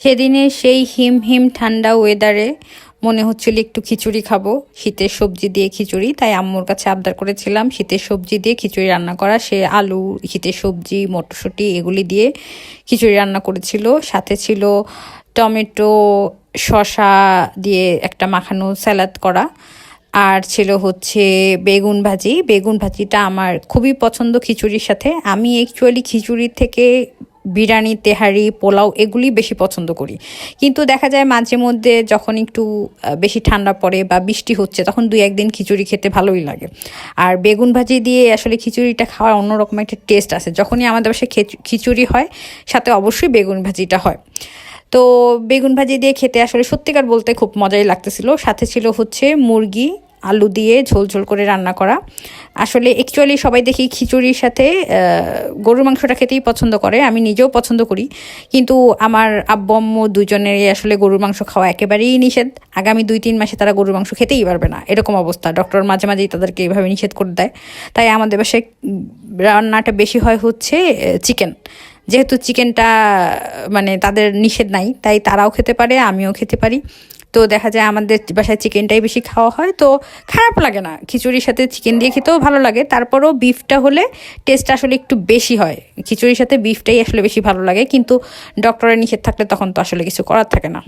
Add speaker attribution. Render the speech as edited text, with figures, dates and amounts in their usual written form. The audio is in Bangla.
Speaker 1: সেদিনে সেই হিম হিম ঠান্ডা ওয়েদারে মনে হচ্ছিল একটু খিচুড়ি খাবো, শীতের সবজি দিয়ে খিচুড়ি। তাই আম্মুর কাছে আবদার করেছিলাম শীতের সবজি দিয়ে খিচুড়ি রান্না করা। সে আলু, শীতের সবজি, মটরশুঁটি এগুলি দিয়ে খিচুড়ি রান্না করেছিল। সাথে ছিল টমেটো, শসা দিয়ে একটা মাখানো স্যালাড করা, আর ছিল হচ্ছে বেগুন ভাজি। বেগুন ভাজিটা আমার খুবই পছন্দ খিচুড়ির সাথে। আমি অ্যাকচুয়ালি খিচুড়ির থেকে বিরিয়ানি, তেহারি, পোলাও এগুলি বেশি পছন্দ করি। কিন্তু দেখা যায় মাঝে মধ্যে যখন একটু বেশি ঠান্ডা পড়ে বা বৃষ্টি হচ্ছে তখন দুই একদিন খিচুড়ি খেতে ভালোই লাগে। আর বেগুন ভাজি দিয়ে আসলে খিচুড়িটা খাওয়ার অন্যরকম একটা টেস্ট আছে। যখনই আমাদের বাসায় খিচুড়ি হয় সাথে অবশ্যই বেগুন ভাজিটা হয়। তো বেগুন ভাজি দিয়ে খেতে আসলে সত্যিকার বলতে খুব মজাই লাগতেছিল। সাথে ছিল হচ্ছে মুরগি আলু দিয়ে ঝোল ঝোল করে রান্না করা। আসলে অ্যাকচুয়ালি সবাই দেখি খিচুড়ির সাথে গরুর মাংসটা খেতেই পছন্দ করে, আমি নিজেও পছন্দ করি। কিন্তু আমার আব্বু আম্মু দুজনেরই আসলে গরুর মাংস খাওয়া একেবারেই নিষেধ। আগামী 2-3 মাসে তারা গরুর মাংস খেতেই পারবে না, এরকম অবস্থা। ডক্টর মাঝে মাঝেই তাদেরকে এইভাবে নিষেধ করে দেয়। তাই আমাদের বাসায় রান্নাটা বেশি হয় হচ্ছে চিকেন। যেহেতু চিকেনটা মানে তাদের নিষেধ নাই, তাই তারাও খেতে পারে, আমিও খেতে পারি। তো দেখা যায় আমাদের বাসায় চিকেনটাই বেশি খাওয়া হয়। তো খারাপ লাগে না, খিচুড়ির সাথে চিকেন দিয়ে খেতেও ভালো লাগে। তারপরেও বিফটা হলে টেস্টটা আসলে একটু বেশি হয়। খিচুড়ির সাথে বিফটাই আসলে বেশি ভালো লাগে, কিন্তু ডক্টরের নিষেধ থাকলে তখন তো আসলে কিছু করার থাকে না।